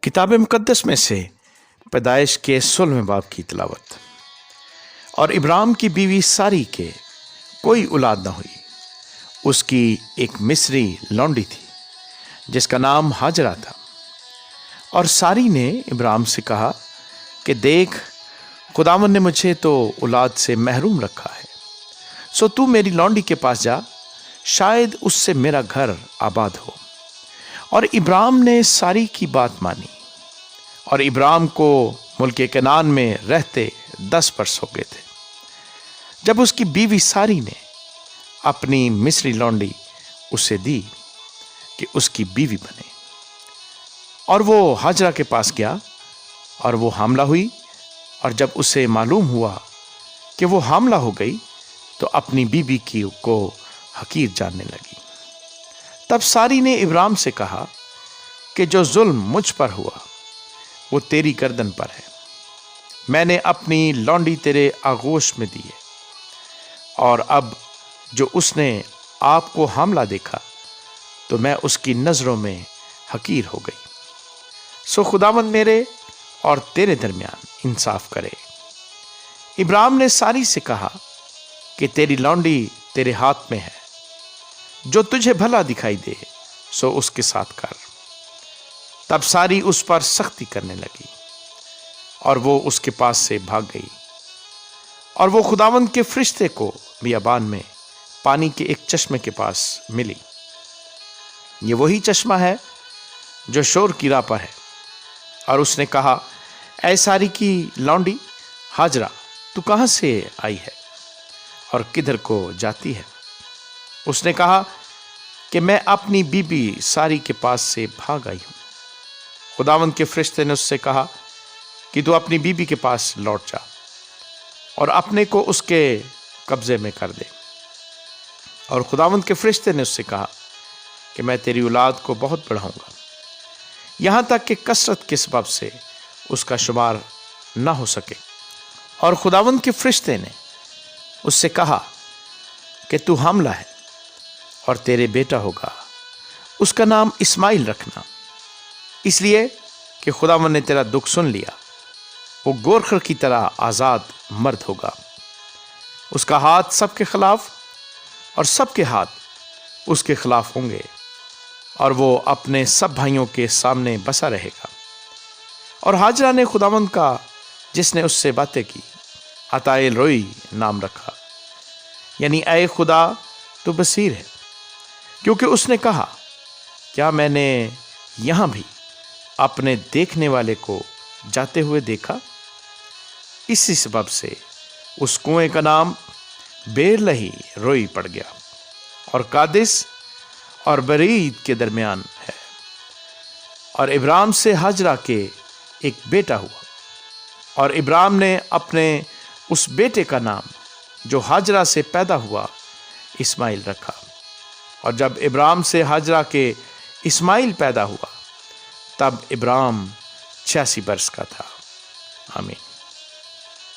किताब मुक़द्दस में से पैदाइश के 16वें बाब की तिलावत। और इब्राहिम की बीवी सारी के कोई औलाद न हुई। उसकी एक मिस्री लौंडी थी जिसका नाम हाजरा था। और सारी ने इब्राहिम से कहा कि देख, खुदावंद ने मुझे तो औलाद से महरूम रखा है, सो तू मेरी लौंडी के पास जा, शायद उससे मेरा घर आबाद हो। और इब्राहिम ने सारी की बात मानी। और इब्राहिम को मुल्क कनान में रहते 10 वर्ष हो गए थे जब उसकी बीवी सारी ने अपनी मिस्री लौंडी उसे दी कि उसकी बीवी बने। और वो हाजरा के पास गया और वो हामला हुई। और जब उसे मालूम हुआ कि वो हामला हो गई तो अपनी बीवी की को हकीर जानने लगी। तब सारी ने इब्राहिम से कहा कि जो जुल्म मुझ पर हुआ वो तेरी गर्दन पर है। मैंने अपनी लौंडी तेरे आगोश में दी है, और अब जो उसने आपको हामला देखा तो मैं उसकी नजरों में हकीर हो गई। सो खुदावंद मेरे और तेरे दरमियान इंसाफ करे। इब्राहिम ने सारी से कहा कि तेरी लौंडी तेरे हाथ में है, जो तुझे भला दिखाई दे सो उसके साथ कर। तब सारी उस पर सख्ती करने लगी और वो उसके पास से भाग गई। और वो खुदावंद के फरिश्ते को बियाबान में पानी के एक चश्मे के पास मिली। ये वही चश्मा है जो शोर की राह पर है। और उसने कहा, ऐ सारी की लौंडी हाजरा, तू कहाँ से आई है और किधर को जाती है? उसने कहा कि मैं अपनी बीबी सारी के पास से भाग आई हूँ। खुदावंद के फरिश्ते ने उससे कहा कि तू अपनी बीबी के पास लौट जा और अपने को उसके कब्जे में कर दे। और खुदावंद के फरिश्ते ने उससे कहा कि मैं तेरी औलाद को बहुत बढ़ाऊंगा, यहाँ तक कि कसरत के सबब से उसका शुमार न हो सके। और खुदावंद के फरिश्ते ने उससे कहा कि तू हामला है और तेरे बेटा होगा, उसका नाम इस्माइल रखना, इसलिए कि खुदावंद ने तेरा दुख सुन लिया। वो गोरखर की तरह आज़ाद मर्द होगा। उसका हाथ सबके खिलाफ और सबके हाथ उसके खिलाफ होंगे, और वो अपने सब भाइयों के सामने बसा रहेगा। और हाजरा ने खुदावंद का जिसने उससे बातें की अताएल रोई नाम रखा, यानी ऐ खुदा तू बसीर है, क्योंकि उसने कहा, क्या मैंने यहाँ भी अपने देखने वाले को जाते हुए देखा? इसी सबब से उस कुएं का नाम बेरलही रोई पड़ गया, और कादिस और बरीद के दरमियान है। और इब्राहिम से हाजरा के एक बेटा हुआ, और इब्राहिम ने अपने उस बेटे का नाम जो हाजरा से पैदा हुआ इस्माइल रखा। और जब इब्राहिम से हाजरा के इस्माइल पैदा हुआ तब इब्राहिम 86 वर्ष का था। आमीन।